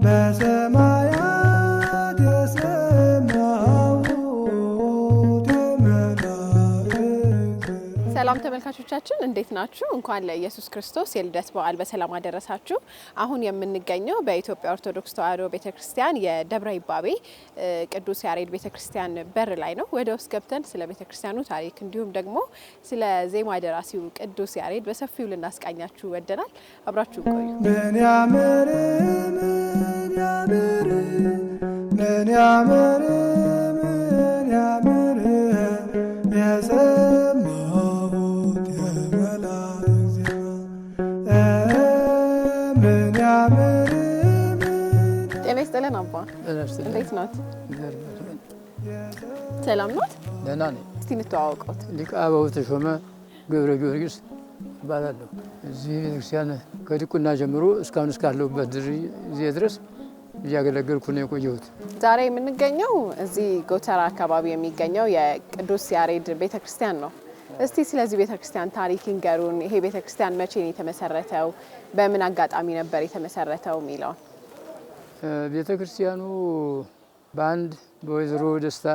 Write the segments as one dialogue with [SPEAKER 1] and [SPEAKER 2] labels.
[SPEAKER 1] በሰማያት የሰማሁት የመላእክት።
[SPEAKER 2] ሰላም ተመልካቾቻችን እንዴት ናችሁ? እንኳን ለኢየሱስ ክርስቶስ የልደት በዓል በሰላም አደረሳችሁ። አሁን የምንገኘው በኢትዮጵያ ኦርቶዶክስ ተዋሕዶ ቤተክርስቲያን የደብረ ይባቤ ቅዱስ ያሬድ ቤተክርስቲያን በር ላይ ነው። ወደ ውስጥ ገብተን ስለ ቤተክርስቲያኑ ታሪክ እንዲሁም ደግሞ ስለ ዜማ ደራሲው ቅዱስ ያሬድ በሰፊው ልናስቃኛችሁ ወደናል። አብራችሁ ቆዩ።
[SPEAKER 1] ምን ያምር ምን ያምር ምን ያምር ምን ያምር የሰማሁት የመላእክት ዜማ ምን ያምር።
[SPEAKER 2] ጤና ይስጥልን አባ፣ እንዴት ናት? ሰላም ናት?
[SPEAKER 3] ደህና ነኝ።
[SPEAKER 2] እስቲ እንተዋወቀው።
[SPEAKER 3] ሊቀ አበው ተሾመ ገብረ ጊዮርጊስ እባላለሁ። እዚህ ቤተክርስቲያን ከዲቁና ጀምሮ እስካሁን እስካለሁበት ጊዜ ድረስ እያገለገልኩ ነው የቆየሁት።
[SPEAKER 2] ዛሬ የምንገኘው እዚህ ጎተራ አካባቢ የሚገኘው የቅዱስ ያሬድ ቤተክርስቲያን ነው። እስቲ ስለዚህ ቤተክርስቲያን ታሪክ ይንገሩን። ይሄ ቤተክርስቲያን መቼ ነው የተመሰረተው? በምን አጋጣሚ ነበር የተመሰረተው የሚለውን።
[SPEAKER 3] ቤተክርስቲያኑ በአንድ በወይዘሮ ደስታ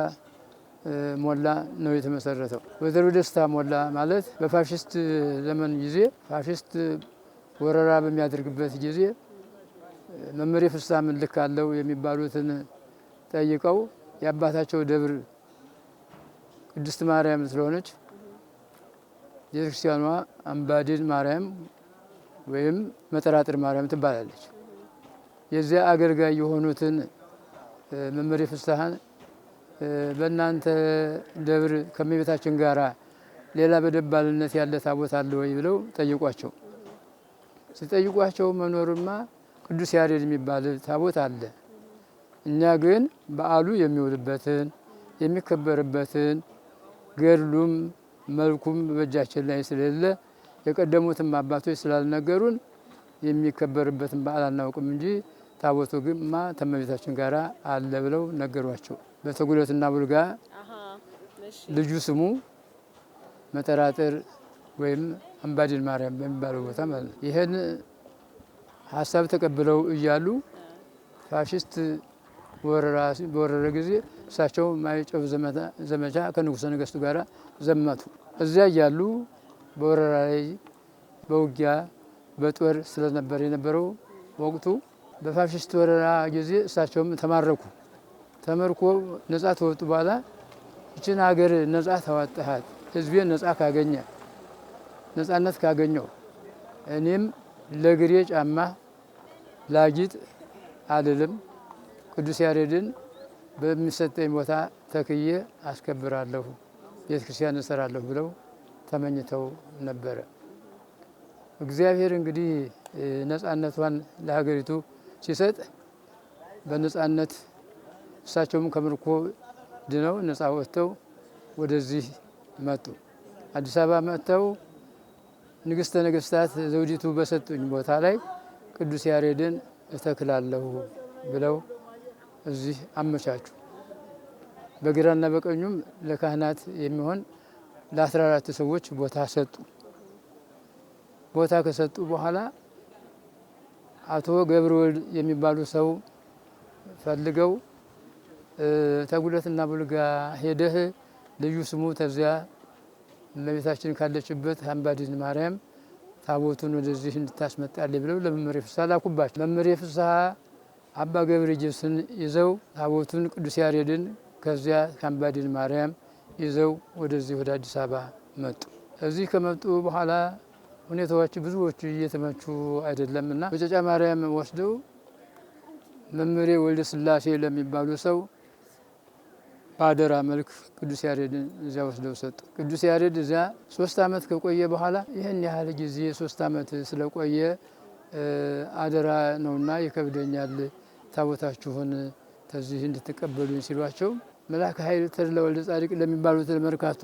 [SPEAKER 3] ሞላ ነው የተመሰረተው። ወይዘሮ ደስታ ሞላ ማለት በፋሽስት ዘመን ጊዜ ፋሽስት ወረራ በሚያደርግበት ጊዜ መምህር ፍስሐ ምልክ አለው የሚባሉትን ጠይቀው የአባታቸው ደብር ቅድስት ማርያም ስለሆነች ቤተክርስቲያኗ አምባዲን ማርያም ወይም መጠራጥር ማርያም ትባላለች። የዚያ አገልጋይ የሆኑትን መምህር ፍስሐን በእናንተ ደብር ከእመቤታችን ጋራ ሌላ በደባልነት ያለ ታቦት አለ ወይ ብለው ጠይቋቸው። ሲጠይቋቸው መኖርማ ቅዱስ ያሬድ የሚባል ታቦት አለ፣ እኛ ግን በዓሉ የሚውልበትን የሚከበርበትን ገድሉም መልኩም በእጃችን ላይ ስለሌለ የቀደሙትም አባቶች ስላልነገሩን የሚከበርበትን በዓል አናውቅም እንጂ ታቦቱ ግንማ ከእመቤታችን ጋራ አለ ብለው ነገሯቸው። በተጉለትና ቡልጋ ልጁ ስሙ መጠራጥር ወይም አምባዲን ማርያም በሚባለው ቦታ ማለት ነው። ይህን ሀሳብ ተቀብለው እያሉ ፋሽስት በወረረ ጊዜ እሳቸው ማይጨው ዘመቻ ከንጉሠ ነገሥቱ ጋር ዘመቱ። እዚያ እያሉ በወረራ ላይ በውጊያ በጦር ስለነበር የነበረው ወቅቱ በፋሽስት ወረራ ጊዜ እሳቸውም ተማረኩ። ተመርኮ ነጻ ተወጡ በኋላ ይችን ሀገር ነጻ ታወጣሃት፣ ህዝቤን ነጻ ካገኘ ነጻነት ካገኘው እኔም ለግሬ ጫማ ላጊጥ አልልም፣ ቅዱስ ያሬድን በሚሰጠኝ ቦታ ተክዬ አስከብራለሁ፣ ቤተክርስቲያን እሰራለሁ ብለው ተመኝተው ነበረ። እግዚአብሔር እንግዲህ ነጻነቷን ለሀገሪቱ ሲሰጥ በነጻነት እሳቸውም ከምርኮ ድነው ነጻ ወጥተው ወደዚህ መጡ። አዲስ አበባ መጥተው ንግሥተ ነገሥታት ዘውዲቱ በሰጡኝ ቦታ ላይ ቅዱስ ያሬድን እተክላለሁ ብለው እዚህ አመቻቹ። በግራና በቀኙም ለካህናት የሚሆን ለ14 ሰዎች ቦታ ሰጡ። ቦታ ከሰጡ በኋላ አቶ ገብረወልድ የሚባሉ ሰው ፈልገው ተጉለትና ቡልጋ ሄደህ ልዩ ስሙ ተዚያ እመቤታችን ካለችበት አምባዲን ማርያም ታቦቱን ወደዚህ እንድታስመጣልኝ ብለው ለመምህር ፍስሐ ላኩባቸው። መምህር ፍስሐ አባ ገብረ ኢየሱስን ይዘው ታቦቱን ቅዱስ ያሬድን ከዚያ ከአምባዲን ማርያም ይዘው ወደዚህ ወደ አዲስ አበባ መጡ። እዚህ ከመጡ በኋላ ሁኔታዎች ብዙዎቹ እየተመቹ አይደለምና በጨጫ ማርያም ወስደው መምህሬ ወልደ ስላሴ ለሚባሉ ሰው በአደራ መልክ ቅዱስ ያሬድን እዚያ ወስደው ሰጡ። ቅዱስ ያሬድ እዚያ 3 ዓመት ከቆየ በኋላ ይህን ያህል ጊዜ 3 ዓመት ስለቆየ አደራ ነውና ይከብደኛል፣ ታቦታችሁን ተዚህ እንድትቀበሉኝ ሲሏቸው መልአከ ኃይል ተድላ ወልደ ጻድቅ ለሚባሉት መርካቶ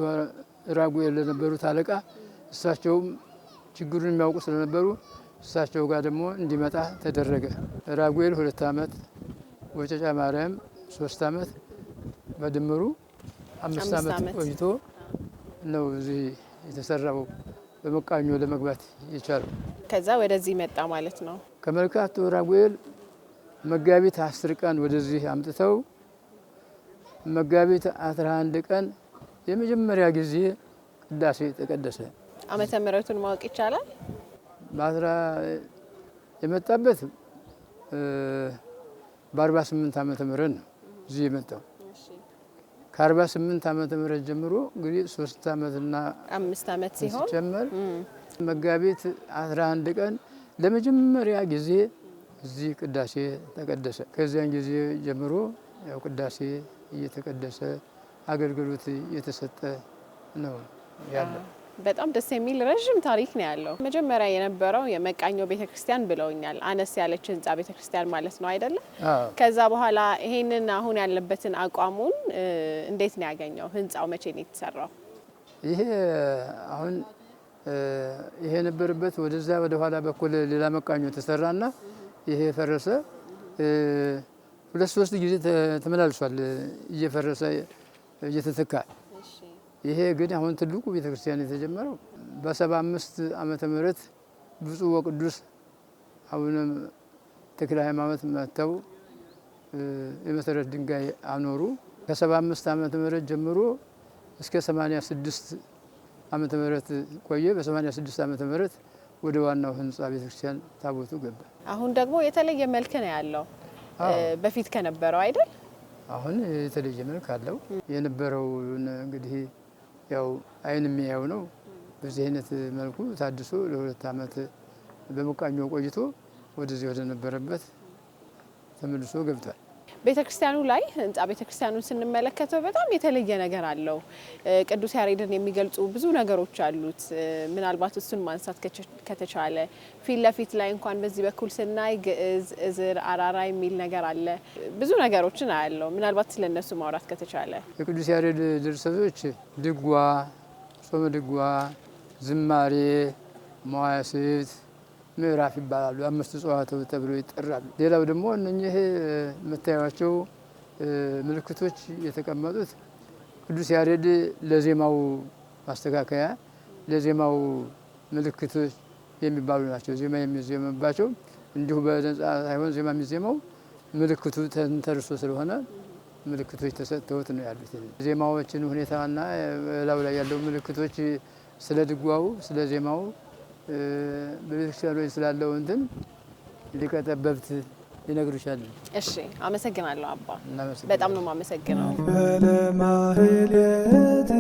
[SPEAKER 3] ራጉኤል ለነበሩት አለቃ እሳቸውም ችግሩን የሚያውቁ ስለነበሩ እሳቸው ጋር ደግሞ እንዲመጣ ተደረገ። ራጉኤል 2 ዓመት፣ ወጨጫ ማርያም 3 ዓመት፣ በድምሩ 5 ዓመት ቆይቶ ነው እዚህ የተሰራው በመቃኞ ለመግባት የቻለው።
[SPEAKER 2] ከዛ ወደዚህ መጣ ማለት ነው።
[SPEAKER 3] ከመርካቶ ራጉኤል መጋቢት 10 ቀን ወደዚህ አምጥተው መጋቢት 11 ቀን የመጀመሪያ ጊዜ ቅዳሴ ተቀደሰ።
[SPEAKER 2] ዓመተ ምሕረቱን ማወቅ ይቻላል?
[SPEAKER 3] የመጣበት በ48 ዓመተ ምህረት ነው እዚህ የመጣው። ከ48 ዓመተ ምህረት ጀምሮ እንግዲህ 3 ዓመትና
[SPEAKER 2] 5 ዓመት ሲሆን
[SPEAKER 3] ጀመር መጋቢት 11 ቀን ለመጀመሪያ ጊዜ እዚህ ቅዳሴ ተቀደሰ። ከዚያን ጊዜ ጀምሮ ያው ቅዳሴ እየተቀደሰ አገልግሎት እየተሰጠ ነው ያለው።
[SPEAKER 2] በጣም ደስ የሚል ረጅም ታሪክ ነው ያለው። መጀመሪያ የነበረው የመቃኞ ቤተክርስቲያን ብለውኛል። አነስ ያለች ህንጻ ቤተክርስቲያን ማለት ነው አይደለ? ከዛ በኋላ ይሄንን አሁን ያለበትን አቋሙን እንዴት ነው ያገኘው? ህንጻው መቼ ነው የተሰራው?
[SPEAKER 3] ይሄ አሁን ይሄ ነበረበት ወደዛ ወደ ኋላ በኩል ሌላ መቃኞ ተሰራና ይሄ ፈረሰ። 2-3 ጊዜ ተመላልሷል እየፈረሰ እየተተካ። ይሄ ግን አሁን ትልቁ ቤተክርስቲያን የተጀመረው በ75 ዓመተ ምህረት ብፁዕ ወቅዱስ አቡነ ተክለ ሃይማኖት መጥተው የመሰረት ድንጋይ አኖሩ። ከ75 ዓመተ ምህረት ጀምሮ እስከ 86 ዓመተ ምህረት ቆየ። በ86 ዓመተ ምህረት ወደ ዋናው ህንጻ ቤተክርስቲያን ታቦቱ ገባ። አሁን
[SPEAKER 2] ደግሞ የተለየ መልክ ነው ያለው በፊት ከነበረው አይደል?
[SPEAKER 3] አሁን የተለየ መልክ አለው። የነበረው እንግዲህ ያው አይን የሚያየው ነው። በዚህ አይነት መልኩ ታድሶ ለ2 ዓመት በመቃኞ ቆይቶ ወደዚህ ወደ ነበረበት ተመልሶ ገብቷል።
[SPEAKER 2] ቤተክርስቲያኑ ላይ ህንጻ ቤተክርስቲያኑን ስንመለከተው በጣም የተለየ ነገር አለው። ቅዱስ ያሬድን የሚገልጹ ብዙ ነገሮች አሉት። ምናልባት እሱን ማንሳት ከተቻለ ፊት ለፊት ላይ እንኳን በዚህ በኩል ስናይ ግዕዝ፣ እዝር፣ አራራ የሚል ነገር አለ። ብዙ ነገሮችን አያለው። ምናልባት ስለነሱ ማውራት ከተቻለ
[SPEAKER 3] የቅዱስ ያሬድ ድርሰቶች ድጓ፣ ጾመ ድጓ፣ ዝማሬ፣ መዋሥዕት ምዕራፍ ይባላሉ። 5 ጽዋዕት ተብሎ ይጠራሉ። ሌላው ደግሞ እነኚህ የምታዩዋቸው ምልክቶች የተቀመጡት ቅዱስ ያሬድ ለዜማው ማስተካከያ ለዜማው ምልክቶች የሚባሉ ናቸው። ዜማ የሚዜምባቸው እንዲሁ በነጻ ሳይሆን ዜማ የሚዜማው ምልክቱ ተንተርሶ ስለሆነ ምልክቶች ተሰጥተውት ነው ያሉት። ዜማዎችን ሁኔታና ላው ላይ ያለው ምልክቶች ስለ ድጓው ስለ ዜማው በቤተክርስቲያኑ ስላለው እንትን ሊቀ ጠበብት ይነግሩሻል።
[SPEAKER 2] እሺ፣ አመሰግናለሁ አባ። በጣም ነው የማመሰግነው።
[SPEAKER 1] ለማህሌት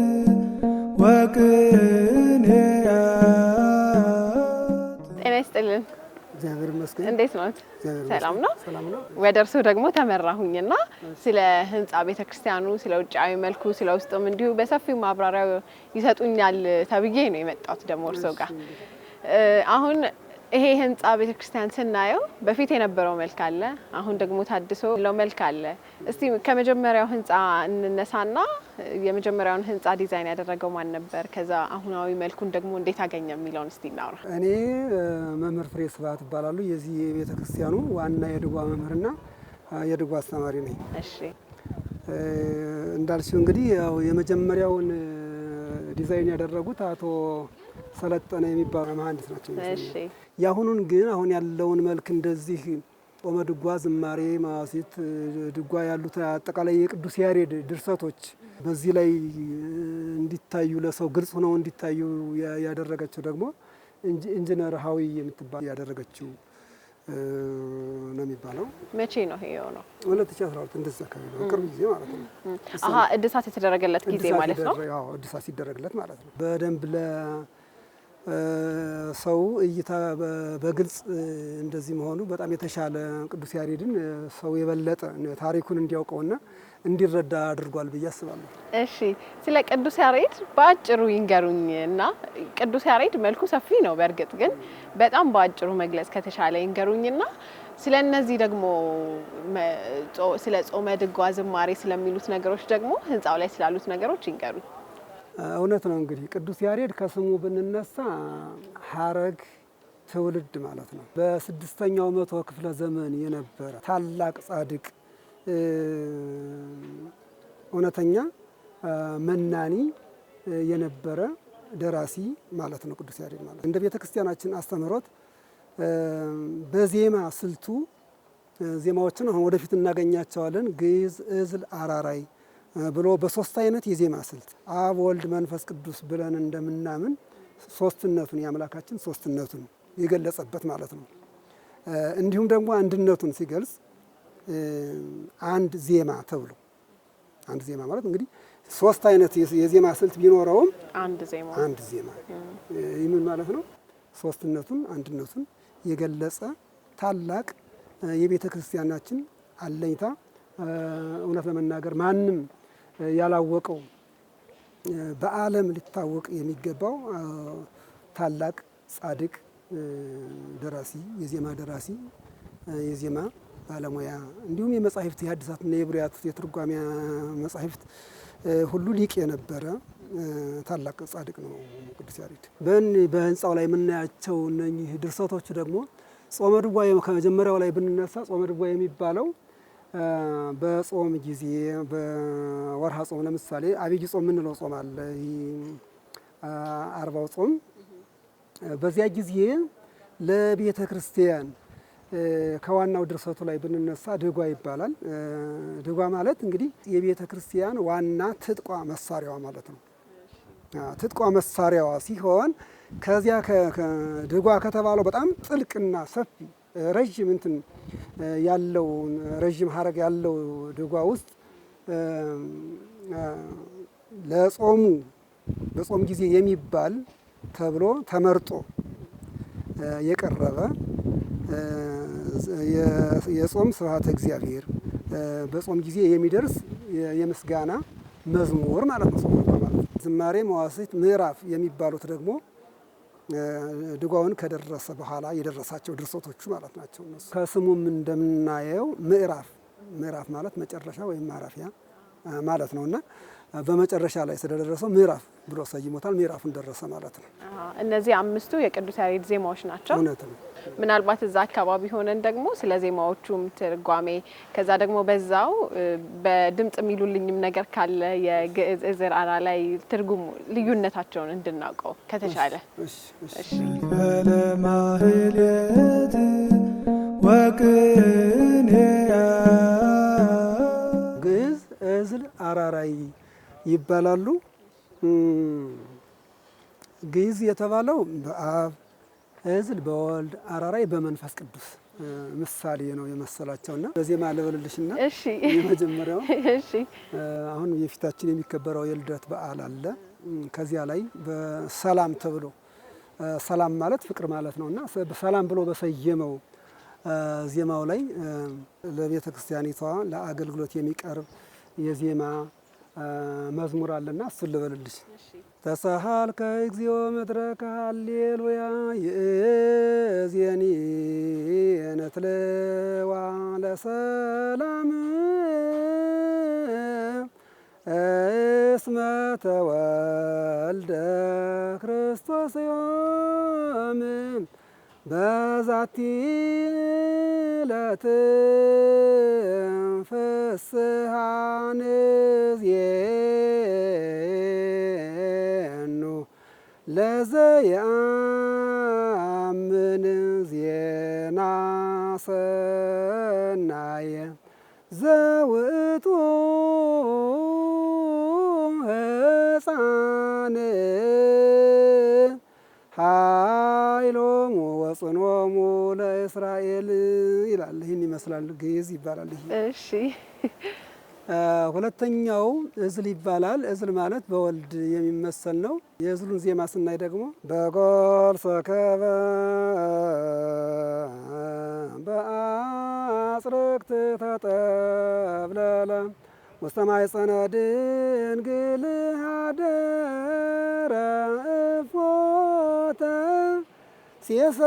[SPEAKER 1] ወቅኔያት
[SPEAKER 2] ጤና ይስጥልን።
[SPEAKER 4] እግዚአብሔር ይመስገን።
[SPEAKER 2] እንዴት ነው? ሰላም ነው?
[SPEAKER 4] ሰላም ነው።
[SPEAKER 2] ወደ እርሶ ደግሞ ተመራሁኝና ስለ ህንጻ ቤተክርስቲያኑ ስለ ውጫዊ መልኩ ስለ ውስጡም እንዲሁ በሰፊው ማብራሪያ ይሰጡኛል ተብዬ ነው የመጣሁት ደግሞ እርሶ ጋር። አሁን ይሄ ህንጻ ቤተክርስቲያን ስናየው በፊት የነበረው መልክ አለ፣ አሁን ደግሞ ታድሶ ለው መልክ አለ። እስቲ ከመጀመሪያው ህንጻ እንነሳና የመጀመሪያውን ህንጻ ዲዛይን ያደረገው ማን ነበር? ከዛ አሁናዊ መልኩን ደግሞ እንዴት አገኘ የሚለውን እስቲ እናውራ።
[SPEAKER 4] እኔ መምህር ፍሬ ስብሐት እባላለሁ። የዚህ ቤተክርስቲያኑ ዋና የድጓ መምህርና የድጓ አስተማሪ ነኝ።
[SPEAKER 2] እሺ፣
[SPEAKER 4] እንዳልሽው እንግዲህ ያው የመጀመሪያውን ዲዛይን ያደረጉት አቶ ሰለጠነ የሚባሉ መሐንዲስ ናቸው።
[SPEAKER 2] እሺ፣
[SPEAKER 4] ያሁኑን ግን አሁን ያለውን መልክ እንደዚህ ጾመ ድጓ፣ ዝማሬ፣ መዋሥዕት፣ ድጓ ያሉት አጠቃላይ የቅዱስ ያሬድ ድርሰቶች በዚህ ላይ እንዲታዩ ለሰው ግልጽ ሆነው እንዲታዩ ያደረገችው ደግሞ ኢንጂነር ሀዊ የምትባል ያደረገችው ነው የሚባለው።
[SPEAKER 2] መቼ ነው ይሄ የሆነው?
[SPEAKER 4] 2012 እንደዛ አካባቢ ነው፣ ቅርብ ጊዜ ማለት ነው።
[SPEAKER 2] አሃ፣ እድሳት የተደረገለት ጊዜ ማለት ነው።
[SPEAKER 4] አዎ፣ እድሳት ሲደረግለት ማለት ነው። በደንብ ለሰው እይታ በግልጽ እንደዚህ መሆኑ በጣም የተሻለ ቅዱስ ያሬድን ሰው የበለጠ ታሪኩን እንዲያውቀውና እንዲረዳ አድርጓል ብዬ አስባለሁ።
[SPEAKER 2] እሺ፣ ስለ ቅዱስ ያሬድ በአጭሩ ይንገሩኝ እና ቅዱስ ያሬድ መልኩ ሰፊ ነው። በእርግጥ ግን በጣም በአጭሩ መግለጽ ከተቻለ ይንገሩኝና ስለ እነዚህ ደግሞ ስለ ጾመ ድጓ፣ ዝማሬ ስለሚሉት ነገሮች ደግሞ ህንጻው ላይ ስላሉት ነገሮች ይንገሩኝ።
[SPEAKER 4] እውነት ነው እንግዲህ ቅዱስ ያሬድ ከስሙ ብንነሳ ሀረግ ትውልድ ማለት ነው። በ6ኛው መቶ ክፍለ ዘመን የነበረ ታላቅ ጻድቅ እውነተኛ መናኒ የነበረ ደራሲ ማለት ነው ቅዱስ ያሬድ ማለት። እንደ ቤተ ክርስቲያናችን አስተምህሮት በዜማ ስልቱ ዜማዎችን አሁን ወደፊት እናገኛቸዋለን። ግዕዝ፣ ዕዝል፣ አራራይ ብሎ በሶስት አይነት የዜማ ስልት አብ፣ ወልድ፣ መንፈስ ቅዱስ ብለን እንደምናምን ሶስትነቱን የአምላካችን ሶስትነቱን የገለጸበት ማለት ነው። እንዲሁም ደግሞ አንድነቱን ሲገልጽ አንድ ዜማ ተብሎ አንድ ዜማ ማለት እንግዲህ ሶስት አይነት የዜማ ስልት ቢኖረውም አንድ ዜማ ይምን ማለት ነው። ሶስትነቱን አንድነቱን የገለጸ ታላቅ የቤተ ክርስቲያናችን አለኝታ እውነት ለመናገር ማንም ያላወቀው በዓለም ሊታወቅ የሚገባው ታላቅ ጻድቅ ደራሲ፣ የዜማ ደራሲ፣ የዜማ ባለሙያ እንዲሁም የመጻሕፍት የሐዲሳትና የብሉያት የትርጓሜ መጻሕፍት ሁሉ ሊቅ የነበረ ታላቅ ጻድቅ ነው ቅዱስ ያሬድ። በህንፃው ላይ የምናያቸው እነኚህ ድርሰቶች ደግሞ ጾመ ድጓ ከመጀመሪያው ላይ ብንነሳ ጾመ ድጓ የሚባለው በጾም ጊዜ በወርሃ ጾም ለምሳሌ አብይ ጾም የምንለው ጾም አለ፣ አርባው ጾም። በዚያ ጊዜ ለቤተ ክርስቲያን ከዋናው ድርሰቱ ላይ ብንነሳ ድጓ ይባላል። ድጓ ማለት እንግዲህ የቤተ ክርስቲያን ዋና ትጥቋ መሳሪያዋ ማለት ነው። ትጥቋ መሳሪያዋ ሲሆን ከዚያ ድጓ ከተባለው በጣም ጥልቅና ሰፊ ረዥም እንትን ያለው ረዥም ሀረግ ያለው ድጓ ውስጥ ለጾሙ በጾም ጊዜ የሚባል ተብሎ ተመርጦ የቀረበ የጾም ስብሐተ እግዚአብሔር በጾም ጊዜ የሚደርስ የምስጋና መዝሙር ማለት ነው። ጾም ማለት ዝማሬ፣ መዋሥዕት፣ ምዕራፍ የሚባሉት ደግሞ ድጓውን ከደረሰ በኋላ የደረሳቸው ድርሰቶቹ ማለት ናቸው። እነሱ ከስሙም እንደምናየው ምዕራፍ ማለት መጨረሻ ወይም ማረፊያ ማለት ነውና በመጨረሻ ላይ ስለደረሰው ምዕራፍ ብሎ ሰይሞታል። ምዕራፉን ደረሰ ማለት ነው።
[SPEAKER 2] እነዚህ አምስቱ የቅዱስ ያሬድ ዜማዎች ናቸው።
[SPEAKER 4] እውነት ነው።
[SPEAKER 2] ምናልባት እዛ አካባቢ ሆነን ደግሞ ስለ ዜማዎቹም ትርጓሜ ከዛ ደግሞ በዛው በድምጽ የሚሉልኝም ነገር ካለ የግዕዝ፣ ዕዝል፣ አራራይ ትርጉሙ ልዩነታቸውን እንድናውቀው ከተቻለ።
[SPEAKER 1] እሺ ለማህሌት ወቅኔ
[SPEAKER 4] ግዕዝ፣ ዕዝል፣ አራራይ ይባላሉ። ግዕዝ የተባለው በአብ፣ ዕዝል በወልድ፣ አራራይ በመንፈስ ቅዱስ ምሳሌ ነው የመሰላቸውና በዜማ ልበልልሽና
[SPEAKER 2] እሺ
[SPEAKER 4] የመጀመሪያው
[SPEAKER 2] እሺ
[SPEAKER 4] አሁን የፊታችን የሚከበረው የልደት በዓል አለ። ከዚያ ላይ በሰላም ተብሎ ሰላም ማለት ፍቅር ማለት ነውና በሰላም ብሎ በሰየመው ዜማው ላይ ለቤተ ክርስቲያኒቷ ለአገልግሎት የሚቀርብ የዜማ መዝሙር አለና እሱን ልበልልሽ። ተሳሃልከ እግዚኦ መድረከ ሃሌሉያ ይእዜኒ ነትለዋ ለሰላም እስመ ተወልደ ክርስቶስ ዮም በዛቲ ዕለት ፍስሐን ዜኑ ለዘየአምን ዜና ሰናየ ዘውእቱ ሕፃን ኃይሎሙ ወጽኖሙ ለእስራኤል ይላል። ይህን ይመስላል። ግዕዝ ይባላል።
[SPEAKER 2] እሺ
[SPEAKER 4] ሁለተኛው ዕዝል ይባላል። ዕዝል ማለት በወልድ የሚመሰል ነው። የዕዝሉን ዜማ ስናይ ደግሞ በጎል ሰከበ በአጽርቅት ተጠብለለ ውስተ ማኅፀነ ድንግል ኀደረ እፎተ ሲሰየ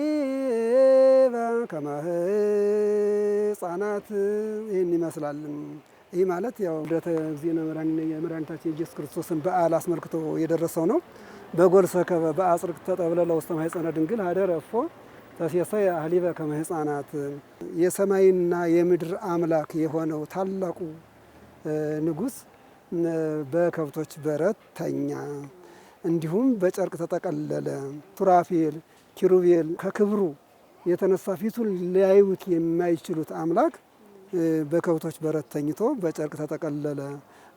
[SPEAKER 4] ሀሊበ ከመ ሕፃናት ይህን ይመስላል። ይህ ማለት ያው ልደተ እግዚእነ መድኃኒታችን የኢየሱስ ክርስቶስን በዓል አስመልክቶ የደረሰው ነው። በጎል ሰከበ በአጽርቅት ተጠብለለ ውስተ ማኅፀነ ድንግል ኀደረ እፎ ተሴሰየ ሀሊበ ከመ ሕፃናት የሰማይና የምድር አምላክ የሆነው ታላቁ ንጉሥ በከብቶች በረት ተኛ። እንዲሁም በጨርቅ ተጠቀለለ። ሱራፌል ኪሩቤል ከክብሩ የተነሳ ፊቱን ሊያዩት የማይችሉት አምላክ በከብቶች በረት ተኝቶ በጨርቅ ተጠቀለለ።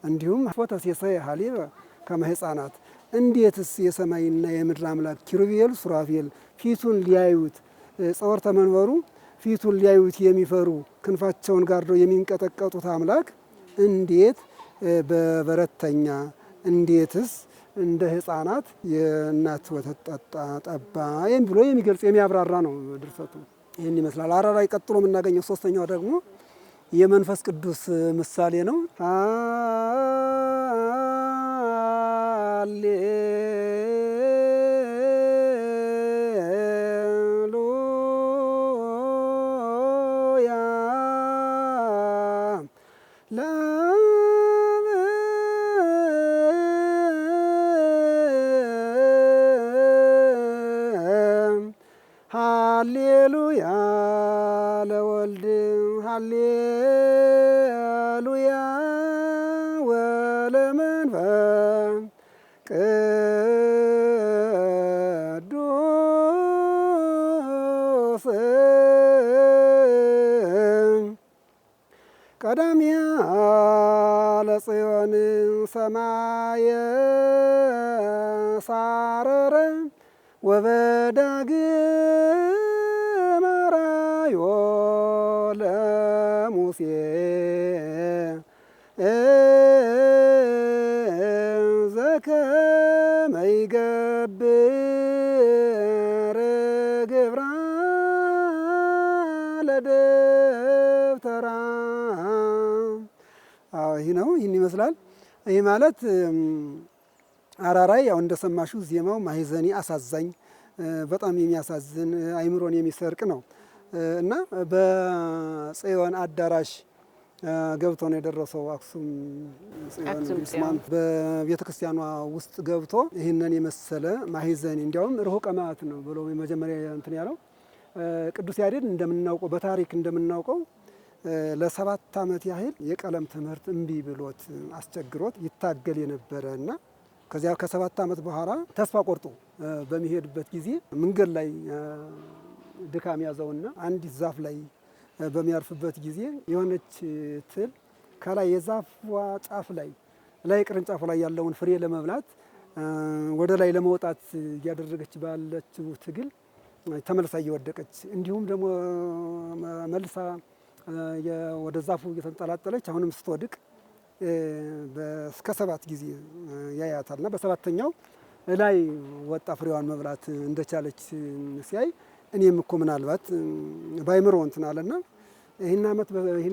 [SPEAKER 4] እንዲሁም ፎተሴሰየ ሀሊበ ከመ ሕፃናት እንዴትስ የሰማይና የምድር አምላክ ኪሩቤል ሱራፌል ፊቱን ሊያዩት ጸወርተ መንበሩ ፊቱን ሊያዩት የሚፈሩ ክንፋቸውን ጋርደው የሚንቀጠቀጡት አምላክ እንዴት በበረት ተኛ? እንዴትስ እንደ ሕፃናት የእናት ወተት ጠባ ብሎ የሚገልጽ የሚያብራራ ነው ድርሰቱ። ይህን ይመስላል። አራራይ ቀጥሎ የምናገኘው ሶስተኛው ደግሞ የመንፈስ ቅዱስ ምሳሌ ነው። ሃሌሉያ ለወልድ ሃሌሉያ ወለመንፈስ ቅዱስ ቀዳሚያ ለጽዮን ሰማየ ሳረረ ወበዳግም አርአዮ ለሙሴ ዘከመ ይገብር ግብራ ለደብተራ። ይህ ነው። ይህን ይመስላል። ይህ ማለት አራራይ ያው እንደሰማሽው ዜማው ማህዘኒ አሳዛኝ፣ በጣም የሚያሳዝን አይምሮን የሚሰርቅ ነው እና በጽዮን አዳራሽ ገብቶ ነው የደረሰው። አክሱም ጽዮን በቤተ ክርስቲያኗ ውስጥ ገብቶ ይህንን የመሰለ ማህዘኒ እንዲያውም ርሁቀ መዓት ነው ብሎ መጀመሪያ እንትን ያለው ቅዱስ ያሬድ እንደምናውቀው በታሪክ እንደምናውቀው ለ7 ዓመት ያህል የቀለም ትምህርት እምቢ ብሎት አስቸግሮት ይታገል የነበረ እና ከዚያ ከ7 ዓመት በኋላ ተስፋ ቆርጦ በሚሄድበት ጊዜ መንገድ ላይ ድካም ያዘውና አንዲት ዛፍ ላይ በሚያርፍበት ጊዜ የሆነች ትል ከላይ የዛፏ ጫፍ ላይ ቅርንጫፉ ላይ ያለውን ፍሬ ለመብላት ወደ ላይ ለመውጣት እያደረገች ባለችው ትግል ተመልሳ እየወደቀች እንዲሁም ደግሞ መልሳ ወደ ዛፉ እየተንጠላጠለች አሁንም ስትወድቅ እስከ 7 ጊዜ ያያታልና በሰባተኛው ላይ ወጣ ፍሬዋን መብላት እንደቻለች ሲያይ እኔም እኮ ምናልባት ባይምሮ እንትን አለና ይህን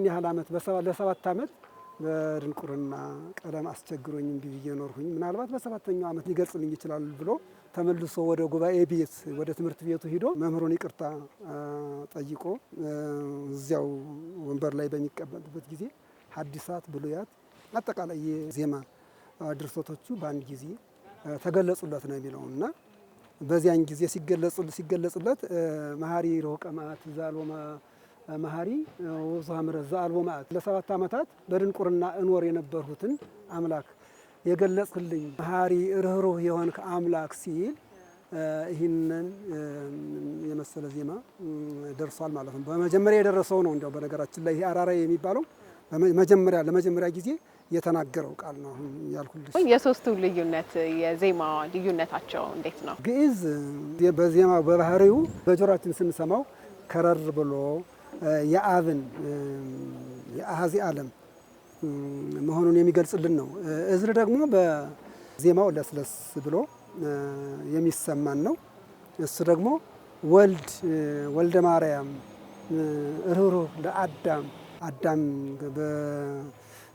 [SPEAKER 4] ያህል ዓመት ለ7 ዓመት በድንቁርና ቀለም አስቸግሮኝ እንዲህ ብዬ ኖርሁኝ፣ ምናልባት በ7ኛው ዓመት ሊገልጽልኝ ይችላል ብሎ ተመልሶ ወደ ጉባኤ ቤት ወደ ትምህርት ቤቱ ሂዶ መምህሩን ይቅርታ ጠይቆ እዚያው ወንበር ላይ በሚቀመጥበት ጊዜ ሐዲሳት ብሉያት አጠቃላይ የዜማ ድርሰቶቹ በአንድ ጊዜ ተገለጹለት ነው የሚለው እና በዚያን ጊዜ ሲገለጹለት መሐሪ ርሁቀ መዓት ዘአልቦ መሐሪ ወብዙኃ ምሕረት ዘአልቦ መዓት ለ7 ዓመታት በድንቁርና እኖር የነበርሁትን አምላክ የገለጽክልኝ መሐሪ ርኅሩህ የሆንክ አምላክ ሲል ይህንን የመሰለ ዜማ ደርሷል ማለት ነው። በመጀመሪያ የደረሰው ነው። እንዲያው በነገራችን ላይ ይሄ አራራይ የሚባለው ለመጀመሪያ ጊዜ የተናገረው ቃል ነው። አሁን ያልኩልሽ
[SPEAKER 2] የሶስቱ ልዩነት የዜማ ልዩነታቸው እንዴት ነው?
[SPEAKER 4] ግዕዝ በዜማ በባህሪው በጆሮአችን ስንሰማው ከረር ብሎ የአብን የአሃዚ ዓለም መሆኑን የሚገልጽልን ነው። እዝር ደግሞ በዜማው ለስለስ ብሎ የሚሰማን ነው። እሱ ደግሞ ወልደ ማርያም ርኅሩህ ለአዳም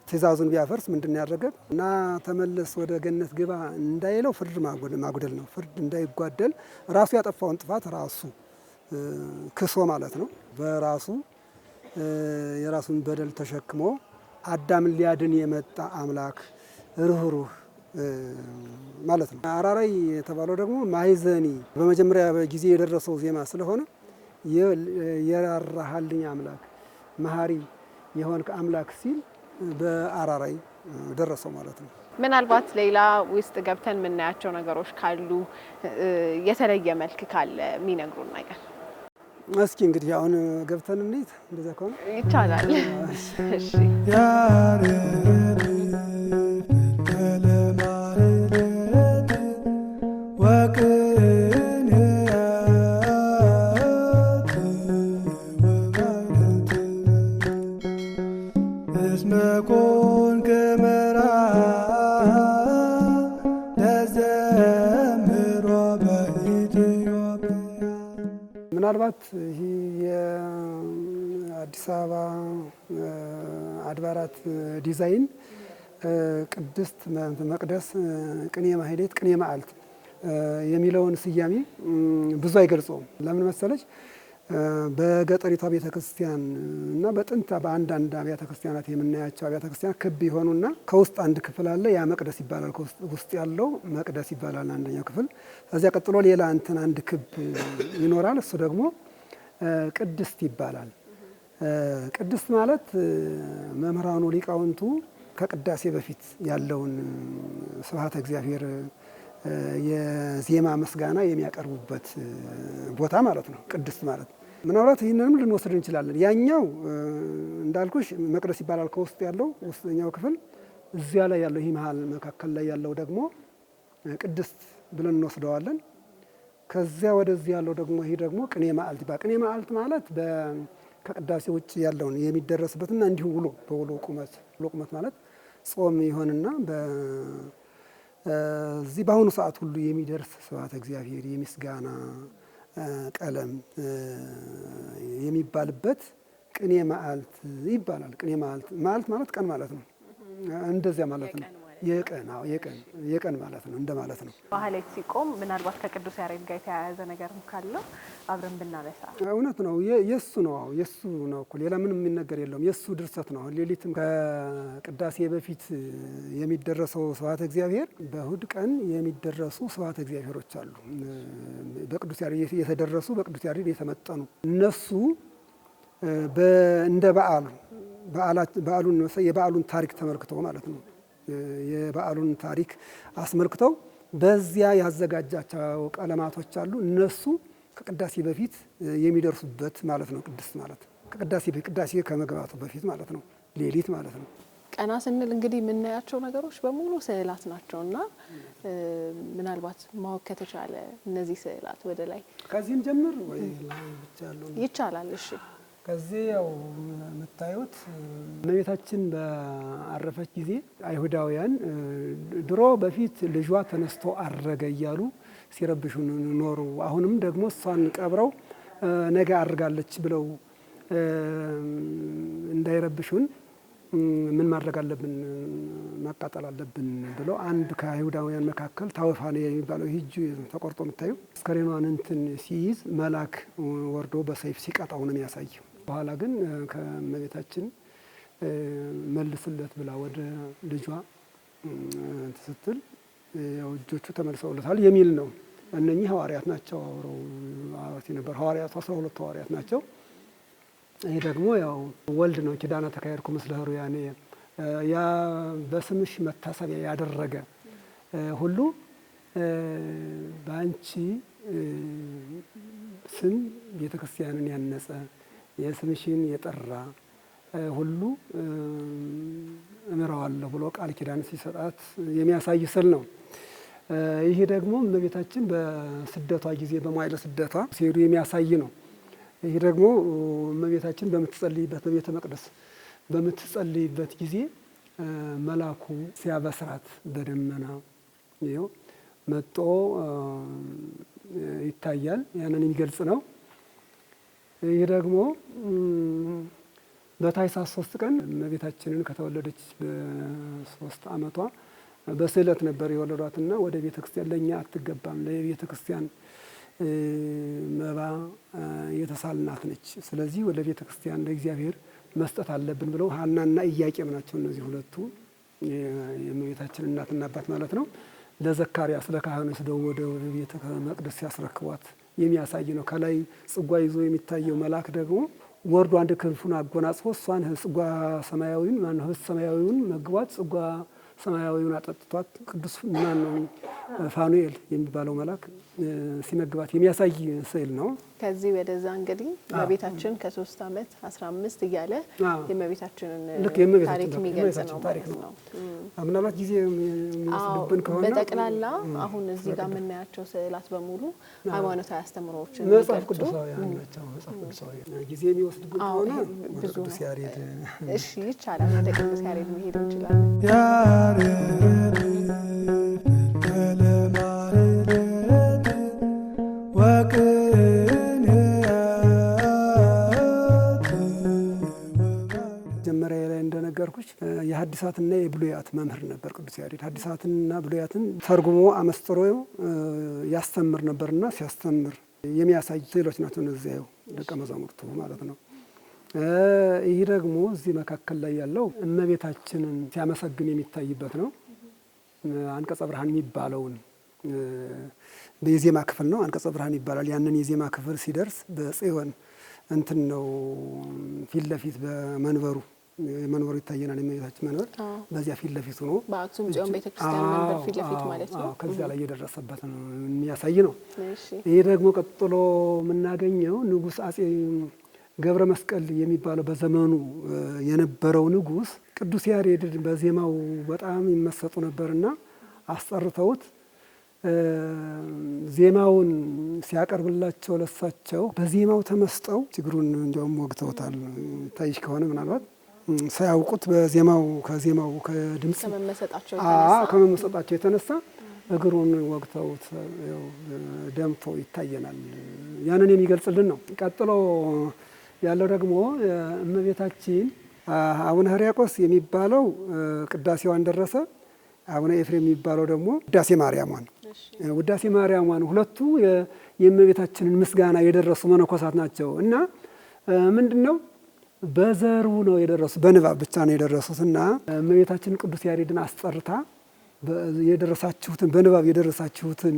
[SPEAKER 4] ትእዛዙን ቢያፈርስ ምንድን ያደረገ እና ተመለስ ወደ ገነት ግባ እንዳይለው ፍርድ ማጉደል ነው። ፍርድ እንዳይጓደል ራሱ ያጠፋውን ጥፋት ራሱ ክሶ ማለት ነው። በራሱ የራሱን በደል ተሸክሞ አዳምን ሊያድን የመጣ አምላክ ርኅሩህ ማለት ነው። አራራይ የተባለው ደግሞ ማህዘኒ በመጀመሪያ ጊዜ የደረሰው ዜማ ስለሆነ የራራሃልኝ አምላክ መሐሪ የሆንክ አምላክ ሲል በአራራይ ደረሰው ማለት ነው።
[SPEAKER 2] ምናልባት ሌላ ውስጥ ገብተን የምናያቸው ነገሮች ካሉ የተለየ መልክ ካለ የሚነግሩን ነገር
[SPEAKER 4] እስኪ እንግዲህ አሁን ገብተን እንዴት እንደዛ ከሆነ
[SPEAKER 2] ይቻላል። እሺ
[SPEAKER 4] ምናልባት ይህ የአዲስ አበባ አድባራት ዲዛይን ቅድስት መቅደስ ቅኔ ማህሌት ቅኔ መዓልት የሚለውን ስያሜ ብዙ አይገልጸውም። ለምን መሰለች? በገጠሪቷ ቤተክርስቲያን እና በጥንት በአንዳንድ አብያተ ክርስቲያናት የምናያቸው አብያተ ክርስቲያን ክብ የሆኑና ከውስጥ አንድ ክፍል አለ። ያ መቅደስ ይባላል። ውስጥ ያለው መቅደስ ይባላል አንደኛው ክፍል። ከዚያ ቀጥሎ ሌላ እንትን አንድ ክብ ይኖራል። እሱ ደግሞ ቅድስት ይባላል። ቅድስት ማለት መምህራኑ ሊቃውንቱ ከቅዳሴ በፊት ያለውን ስብሐተ እግዚአብሔር የዜማ ምስጋና የሚያቀርቡበት ቦታ ማለት ነው። ቅድስት ማለት ምናልባት ይህንንም ልንወስድ እንችላለን። ያኛው እንዳልኩሽ መቅደስ ይባላል። ከውስጥ ያለው ውስጠኛው ክፍል እዚያ ላይ ያለው ይህ መሀል መካከል ላይ ያለው ደግሞ ቅድስት ብለን እንወስደዋለን። ከዚያ ወደዚህ ያለው ደግሞ ይህ ደግሞ ቅኔ መዓልት ይባላል። ቅኔ መዓልት ማለት ከቅዳሴ ውጭ ያለውን የሚደረስበትና እንዲሁ በውሎ ቁመት ማለት ጾም ይሆንና እዚህ በአሁኑ ሰዓት ሁሉ የሚደርስ ስብሐተ እግዚአብሔር የምስጋና ቀለም የሚባልበት ቅኔ መዓልት ይባላል። ቅኔ መዓልት ማለት ቀን ማለት ነው። እንደዚያ ማለት ነው። የቀን ማለት ነው እንደማለት ነው።
[SPEAKER 2] ማህሌት ሲቆም ምናልባት ከቅዱስ ያሬድ ጋር የተያያዘ ነገር ካለው አብረን ብናነሳ
[SPEAKER 4] እውነት ነው። የሱ ነው እኮ ሌላ ምንም የሚነገር የለውም። የሱ ድርሰት ነው። ሌሊትም ከቅዳሴ በፊት የሚደረሰው ስብሐተ እግዚአብሔር በእሁድ ቀን የሚደረሱ ስብሐተ እግዚአብሔሮች አሉ። በቅዱስ ያሬድ የተደረሱ በቅዱስ ያሬድ የተመጠኑ እነሱ እንደ የበዓሉን ታሪክ ተመልክተው ማለት ነው። የበዓሉን ታሪክ አስመልክተው በዚያ ያዘጋጃቸው ቀለማቶች አሉ። እነሱ ከቅዳሴ በፊት የሚደርሱበት ማለት ነው። ቅድስት ማለት ቅዳሴ ከመግባቱ በፊት ማለት ነው። ሌሊት ማለት ነው።
[SPEAKER 2] ቀና ስንል እንግዲህ የምናያቸው ነገሮች በሙሉ ስዕላት ናቸው እና ምናልባት ማወቅ ከተቻለ እነዚህ ስዕላት ወደ ላይ
[SPEAKER 4] ከዚህም ጀምር ወይ ላይ ብቻ ያለው
[SPEAKER 2] ይቻላል። እሺ
[SPEAKER 4] ከዚህ ያው የምታዩት እመቤታችን በአረፈች ጊዜ አይሁዳውያን ድሮ በፊት ልጇ ተነስቶ አረገ እያሉ ሲረብሹ ኖሩ። አሁንም ደግሞ እሷን ቀብረው ነገ አርጋለች ብለው እንዳይረብሹን ምን ማድረግ አለብን? ማቃጠል አለብን ብለው አንድ ከአይሁዳውያን መካከል ታወፋንያ የሚባለው እጁ ተቆርጦ የምታዩ አስከሬኗን እንትን ሲይዝ መልአክ ወርዶ በሰይፍ ሲቀጣው ነው የሚያሳየው። በኋላ ግን ከእመቤታችን መልስለት ብላ ወደ ልጇ ስትል ያው እጆቹ ተመልሰውለታል የሚል ነው። እነኚህ ሐዋርያት ናቸው። አብረው የነበሩ ሐዋርያት 12 ሐዋርያት ናቸው። ይሄ ደግሞ ያው ወልድ ነው። ኪዳነ ተካሄድኩ ምስለ ኅሩያኔ ያ በስምሽ መታሰቢያ ያደረገ ሁሉ በአንቺ ስም ቤተክርስቲያንን ያነጸ የስምሽን የጠራ ሁሉ እምረዋለሁ ብሎ ቃል ኪዳን ሲሰጣት የሚያሳይ ስዕል ነው። ይሄ ደግሞ እመቤታችን በስደቷ ጊዜ በመዋዕለ ስደቷ ሲሄዱ የሚያሳይ ነው። ይሄ ደግሞ እመቤታችን በምትጸልይበት በቤተ መቅደስ በምትጸልይበት ጊዜ መልአኩ ሲያበስራት በደመና ይኸው መጦ ይታያል። ያንን የሚገልጽ ነው። ይህ ደግሞ በታኅሳስ 3 ቀን እመቤታችንን ከተወለደች በ3 ዓመቷ በስዕለት ነበር የወለዷትና ወደ ቤተ ክርስቲያን ለእኛ አትገባም፣ ለቤተ ክርስቲያን መባ የተሳልናት ነች። ስለዚህ ወደ ቤተ ክርስቲያን ለእግዚአብሔር መስጠት አለብን ብለው ሐናና ኢያቄም ናቸው። እነዚህ ሁለቱ የእመቤታችን እናትና አባት ማለት ነው። ለዘካርያስ ለካህኑ ወስደው ወደ ቤተ መቅደስ ሲያስረክቧት የሚያሳይ ነው። ከላይ ጽዋ ይዞ የሚታየው መልአክ ደግሞ ወርዶ አንድ ክንፉን አጎናጽፎ እሷን ጽዋ ሰማያዊውን ህብስተ ሰማያዊውን መግቧት ጽዋ ሰማያዊውን አጠጥቷት ቅዱስ ማን ነው ፋኑኤል የሚባለው መልአክ ሲመግባት የሚያሳይ ስዕል ነው።
[SPEAKER 2] ከዚህ ወደዛ እንግዲህ እመቤታችን ከ3 ዓመት 15 እያለ የእመቤታችንን ታሪክ የሚገልጽ ነው ማለት ነው።
[SPEAKER 4] ምናልባት ጊዜ የሚወስድብን ከሆነ
[SPEAKER 2] በጠቅላላ አሁን እዚህ ጋር የምናያቸው ስዕላት በሙሉ ሃይማኖታዊ አስተምሮዎችን
[SPEAKER 4] መጽሐፍ ቅዱሳውያን ናቸው። መጽሐፍ ቅዱሳውያን ጊዜ የሚወስድብን ከሆነ ብዙ ቅዱስ ያሬድ
[SPEAKER 2] እሺ ይቻላል። ወደ ቅዱስ ያሬድ መሄድ እንችላለን።
[SPEAKER 1] ያሬድ
[SPEAKER 4] መጀመሪያ ላይ እንደነገርኩሽ የሐዲሳትና የብሉያት መምህር ነበር ቅዱስ ያሬድ። ሐዲሳትንና ብሉያትን ተርጉሞ አመስጥሮ ያስተምር ነበርና ሲያስተምር የሚያሳይ ስዕሎች ናቸው እነዚያው ደቀ መዛሙርቱ ማለት ነው። ይህ ደግሞ እዚህ መካከል ላይ ያለው እመቤታችንን ሲያመሰግን የሚታይበት ነው። አንቀጸ ብርሃን የሚባለውን የዜማ ክፍል ነው። አንቀጸ ብርሃን ይባላል። ያንን የዜማ ክፍል ሲደርስ በጽዮን እንትን ነው ፊት ለፊት በመንበሩ መንበሩ ይታየናል። የእመቤታችን መንበር በዚያ ፊት ለፊት ሆኖ
[SPEAKER 2] በአክሱም ጽዮን ቤተክርስቲያን መንበር ፊት ለፊት ማለት ነው።
[SPEAKER 4] ከዚያ ላይ የደረሰበት ነው የሚያሳይ ነው። ይሄ ደግሞ ቀጥሎ የምናገኘው ንጉሥ አጼ ገብረ መስቀል የሚባለው በዘመኑ የነበረው ንጉሥ ቅዱስ ያሬድ በዜማው በጣም ይመሰጡ ነበርና አስጠርተውት ዜማውን ሲያቀርብላቸው ለሳቸው በዜማው ተመስጠው ችግሩን እንዲያውም ወግተውታል። ታይሽ ከሆነ ምናልባት ሳያውቁት በዜማው ከድምጽ ከመመሰጣቸው የተነሳ እግሩን ወግተውት ደምቶ ይታየናል። ያንን የሚገልጽልን ነው። ቀጥሎ ያለው ደግሞ እመቤታችን አቡነ ሕርያቆስ የሚባለው ቅዳሴዋን ደረሰ። አቡነ ኤፍሬም የሚባለው ደግሞ ውዳሴ ማርያሟን ውዳሴ ማርያሟን ሁለቱ የእመቤታችንን ምስጋና የደረሱ መነኮሳት ናቸው እና ምንድነው በዘሩ ነው የደረሱ በንባብ ብቻ ነው የደረሱትና እመቤታችን ቅዱስ ያሬድን አስጠርታ የደረሳችሁትን በንባብ የደረሳችሁትን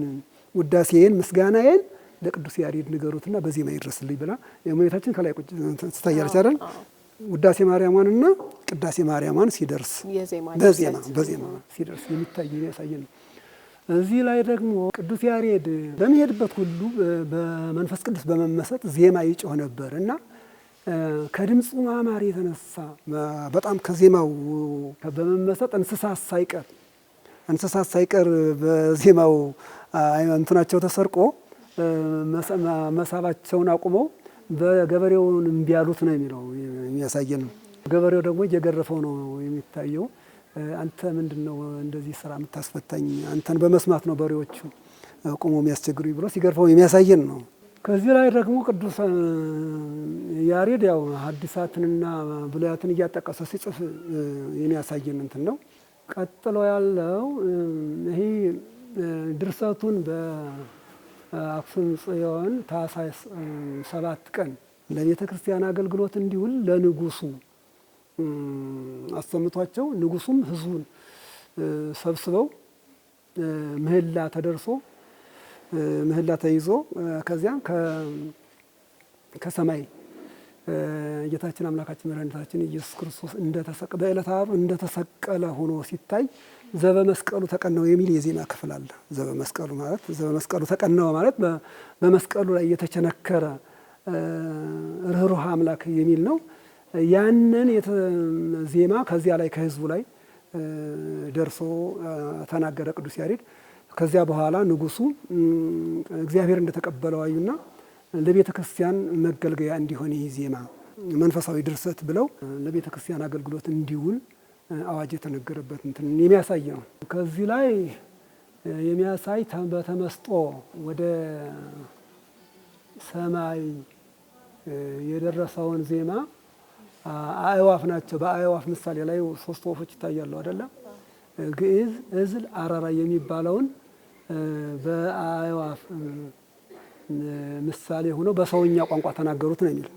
[SPEAKER 4] ውዳሴን ምስጋናዬን ለቅዱስ ያሬድ ንገሩትና በዜማ ይድረስልኝ ብላ የእመቤታችን ከላይ ቁጭ ትታያለች አይደል? ውዳሴ ማርያሟንና ቅዳሴ ማርያሟን ሲደርስ በዜማ ሲደርስ የሚታይ የሚያሳይ ነው። እዚህ ላይ ደግሞ ቅዱስ ያሬድ በሚሄድበት ሁሉ በመንፈስ ቅዱስ በመመሰጥ ዜማ ይጮህ ነበር እና ከድምፁ ማማር የተነሳ በጣም ከዜማው በመመሰጥ እንስሳት ሳይቀር በዜማው እንትናቸው ተሰርቆ መሳባቸውን አቁመው በገበሬውን እምቢ ያሉት ነው የሚለው የሚያሳየን ነው። ገበሬው ደግሞ እየገረፈው ነው የሚታየው። አንተ ምንድነው እንደዚህ ስራ የምታስፈታኝ? አንተን በመስማት ነው በሬዎቹ ቆሞ የሚያስቸግሩኝ ብሎ ሲገርፈው የሚያሳየን ነው። ከዚህ ላይ ደግሞ ቅዱስ ያሬድ ያው ሐዲሳትንና ብሉያትን እያጠቀሰ ሲጽፍ የሚያሳየን እንትን ነው። ቀጥሎ ያለው ይሄ ድርሰቱን በአክሱም ጽዮን ታኅሳስ 7 ቀን ለቤተ ክርስቲያን አገልግሎት እንዲውል ለንጉሱ አሰምቷቸው ንጉሱም ሕዝቡን ሰብስበው ምህላ ተደርሶ ምህላ ተይዞ ከዚያም ከሰማይ ጌታችን አምላካችን መድኃኒታችን ኢየሱስ ክርስቶስ በዕለተ ዓርብ እንደተሰቀለ ሆኖ ሲታይ ዘበመስቀሉ ተቀነው የሚል የዜማ ክፍል አለ። ዘበመስቀሉ ማለት ዘበመስቀሉ ተቀነው ማለት በመስቀሉ ላይ የተቸነከረ ርኅሩህ አምላክ የሚል ነው። ያንን ዜማ ከዚያ ላይ ከህዝቡ ላይ ደርሶ ተናገረ ቅዱስ ያሬድ። ከዚያ በኋላ ንጉሱ እግዚአብሔር እንደተቀበለው አዩና ለቤተ ክርስቲያን መገልገያ እንዲሆን ይህ ዜማ መንፈሳዊ ድርሰት ብለው ለቤተ ክርስቲያን አገልግሎት እንዲውል አዋጅ የተነገረበት እንትን የሚያሳይ ነው። ከዚህ ላይ የሚያሳይ በተመስጦ ወደ ሰማይ የደረሰውን ዜማ አእዋፍ ናቸው። በአእዋፍ ምሳሌ ላይ 3 ወፎች ይታያሉ አይደለም? ግዕዝ፣ እዝል፣ አራራይ የሚባለውን በአእዋፍ ምሳሌ ሆኖ በሰውኛ ቋንቋ ተናገሩት ነው የሚል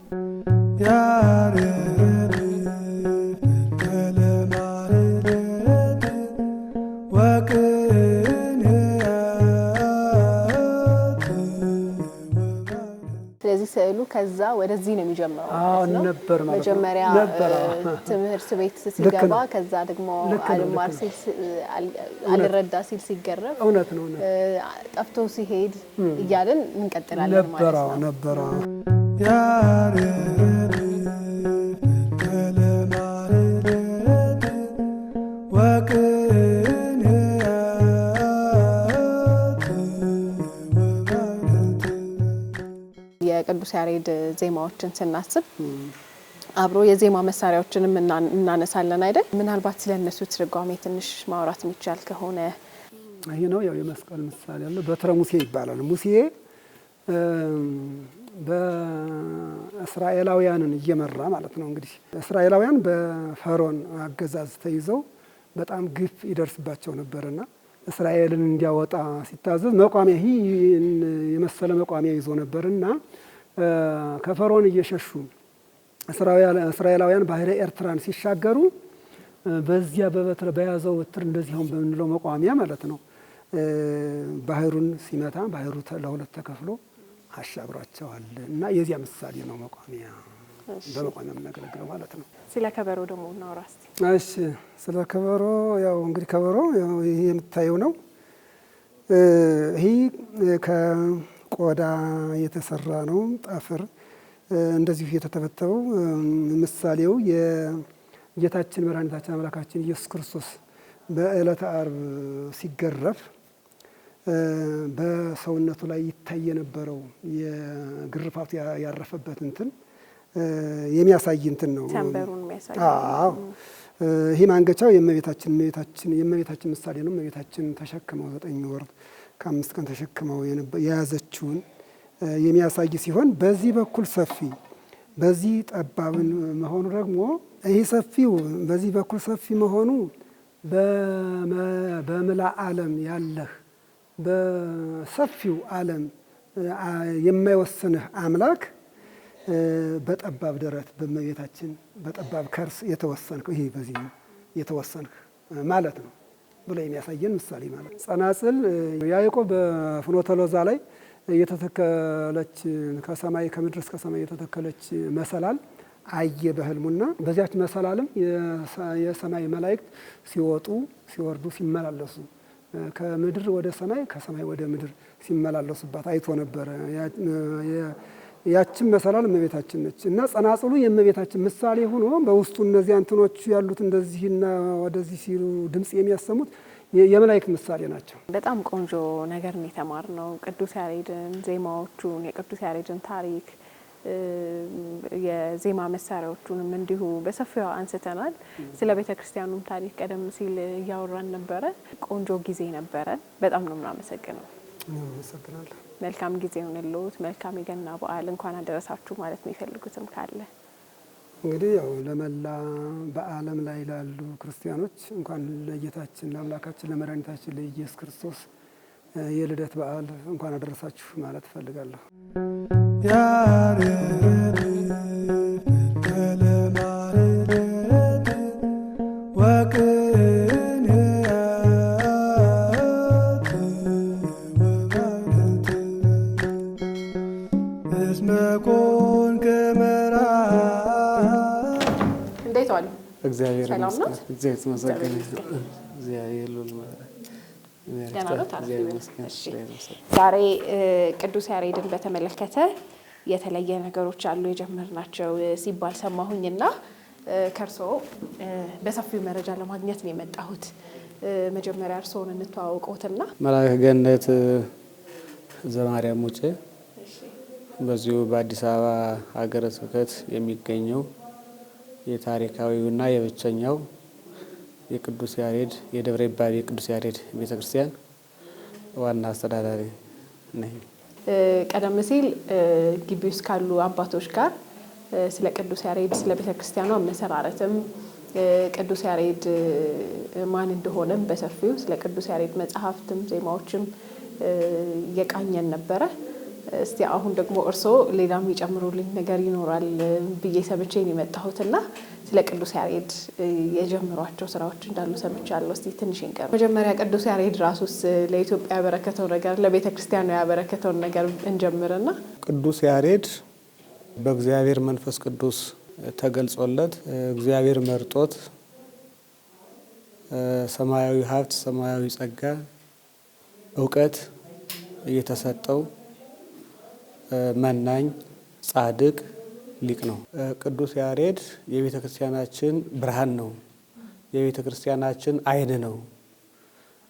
[SPEAKER 2] ስለዚህ ስዕሉ ከዛ ወደዚህ ነው የሚጀምረው
[SPEAKER 4] ነበር ማለት ነው።
[SPEAKER 2] መጀመሪያ ትምህርት ቤት ሲገባ ከዛ ደግሞ አልማር ሲል አልረዳ ሲል ሲገረፍ
[SPEAKER 4] እውነት ነው
[SPEAKER 2] ጠፍቶ ሲሄድ እያልን እንቀጥላለን ማለት ነው።
[SPEAKER 4] ነበር
[SPEAKER 2] የቅዱስ ያሬድ ዜማዎችን ስናስብ አብሮ የዜማ መሳሪያዎችንም እናነሳለን አይደል? ምናልባት ስለነሱ ትርጓሜ ትንሽ ማውራት የሚቻል ከሆነ
[SPEAKER 4] ይሄ ነው። ያው የመስቀል ምሳሌ አለ። በትረ ሙሴ ይባላል። ሙሴ በእስራኤላውያንን እየመራ ማለት ነው። እንግዲህ እስራኤላውያን በፈርዖን አገዛዝ ተይዘው በጣም ግፍ ይደርስባቸው ነበርና እስራኤልን እንዲያወጣ ሲታዘዝ መቋሚያ የመሰለ መቋሚያ ይዞ ነበርና ከፈርዖን እየሸሹ እስራኤላውያን ባህረ ኤርትራን ሲሻገሩ በዚያ በበትር በያዘው በትር እንደዚሁም በምንለው መቋሚያ ማለት ነው ባህሩን ሲመታ ባህሩ ለሁለት ተከፍሎ አሻግሯቸዋል እና የዚያ ምሳሌ ነው መቋሚያ በመቋሚያ የምናገለግለው ማለት ነው።
[SPEAKER 2] ስለ ከበሮ ደግሞ እናውራ እስቲ።
[SPEAKER 4] እሺ ስለ ከበሮ ያው እንግዲህ ከበሮ ይሄ የምታየው ነው። ይሄ ከቆዳ የተሰራ ነው። ጠፍር እንደዚሁ የተተበተበው ምሳሌው የጌታችን መድኃኒታችን አምላካችን ኢየሱስ ክርስቶስ በዕለተ ዓርብ ሲገረፍ በሰውነቱ ላይ ይታይ የነበረው የግርፋቱ ያረፈበት እንትን የሚያሳይ እንትን ነው።
[SPEAKER 2] ተንበሩን የሚያሳይ
[SPEAKER 4] አዎ። ይሄ ማንገቻው የእመቤታችን ምሳሌ ነው። እመቤታችን ተሸክመው 9 ወር ከ5 ቀን ተሸክመው የያዘችውን የሚያሳይ ሲሆን በዚህ በኩል ሰፊ በዚህ ጠባብ መሆኑ ደግሞ ይሄ ሰፊው በዚህ በኩል ሰፊ መሆኑ በምላ ዓለም ያለህ በሰፊው ዓለም የማይወስንህ አምላክ በጠባብ ደረት በእመቤታችን በጠባብ ከርስ የተወሰንክ ይሄ በዚህ የተወሰንክ ማለት ነው ብሎ የሚያሳየን ምሳሌ ማለት ነው። ጸናጽል ያዕቆብ በፍኖተ ሎዛ ላይ የተተከለች ከሰማይ ከምድር እስከ ሰማይ የተተከለች መሰላል አየ በህልሙና በዚያች መሰላልም የሰማይ መላእክት ሲወጡ ሲወርዱ ሲመላለሱ ከምድር ወደ ሰማይ ከሰማይ ወደ ምድር ሲመላለሱባት አይቶ ነበረ። ያችን መሰላል እመቤታችን ነች እና ጸናጽሉ የእመቤታችን ምሳሌ ሆኖ በውስጡ እነዚህ እንትኖቹ ያሉት እንደዚህና ወደዚህ ሲሉ ድምጽ የሚያሰሙት የመላእክት ምሳሌ ናቸው።
[SPEAKER 2] በጣም ቆንጆ ነገር ነው የተማርነው። ቅዱስ ያሬድን ዜማዎቹን፣ የቅዱስ ያሬድን ታሪክ፣ የዜማ መሳሪያዎቹንም እንዲሁ በሰፊው አንስተናል። ስለ ቤተክርስቲያኑም ታሪክ ቀደም ሲል እያወራን ነበረ። ቆንጆ ጊዜ ነበረ። በጣም ነው የምናመሰግነው።
[SPEAKER 4] አመሰግናለሁ።
[SPEAKER 2] መልካም ጊዜ ይሁንልዎት። መልካም የገና በዓል እንኳን አደረሳችሁ ማለት የሚፈልጉትም ካለ?
[SPEAKER 4] እንግዲህ ያው ለመላ በዓለም ላይ ላሉ ክርስቲያኖች እንኳን ለጌታችን ለአምላካችን ለመድኃኒታችን ለኢየሱስ ክርስቶስ የልደት በዓል እንኳን አደረሳችሁ ማለት እፈልጋለሁ።
[SPEAKER 2] እንዴት ዋሉ?
[SPEAKER 5] እግዚአብሔር
[SPEAKER 2] ሰላም ነው?
[SPEAKER 5] እግዚአብሔር ይመስገን። እግዚአብሔር
[SPEAKER 2] ዛሬ ቅዱስ ያሬድን በተመለከተ የተለየ ነገሮች አሉ የጀመርናቸው ሲባል ሰማሁኝና ከርሶ በሰፊው መረጃ ለማግኘት ነው የመጣሁት። መጀመሪያ እርስዎን እንተዋወቅዎትና።
[SPEAKER 5] መልአከ ገነት ዘማርያም ሙጬ በዚሁ በአዲስ አበባ ሀገረ ስብከት የሚገኘው የታሪካዊውና የብቸኛው የቅዱስ ያሬድ የደብረ ይባቤ ቅዱስ ያሬድ ቤተክርስቲያን ዋና አስተዳዳሪ ነኝ።
[SPEAKER 2] ቀደም ሲል ግቢ ውስጥ ካሉ አባቶች ጋር ስለ ቅዱስ ያሬድ ስለ ቤተክርስቲያኗ መሰራረትም ቅዱስ ያሬድ ማን እንደሆነም በሰፊው ስለ ቅዱስ ያሬድ መጽሐፍትም ዜማዎችም የቃኘን ነበረ። እስቲ አሁን ደግሞ እርስዎ ሌላም ይጨምሩልኝ ነገር ይኖራል ብዬ ሰብቼ ነው የመጣሁትና ስለ ቅዱስ ያሬድ የጀመሯቸው ስራዎች እንዳሉ ሰምቻለሁ። እስቲ ትንሽ እንቀር። መጀመሪያ ቅዱስ ያሬድ ራሱስ ለኢትዮጵያ ያበረከተው ነገር ለቤተ ክርስቲያኑ ያበረከተውን ነገር እንጀምርና
[SPEAKER 5] ቅዱስ ያሬድ በእግዚአብሔር መንፈስ ቅዱስ ተገልጾለት እግዚአብሔር መርጦት ሰማያዊ ሀብት ሰማያዊ ጸጋ እውቀት እየተሰጠው መናኝ ጻድቅ ሊቅ ነው። ቅዱስ ያሬድ የቤተ ክርስቲያናችን ብርሃን ነው። የቤተ ክርስቲያናችን ዓይን ነው።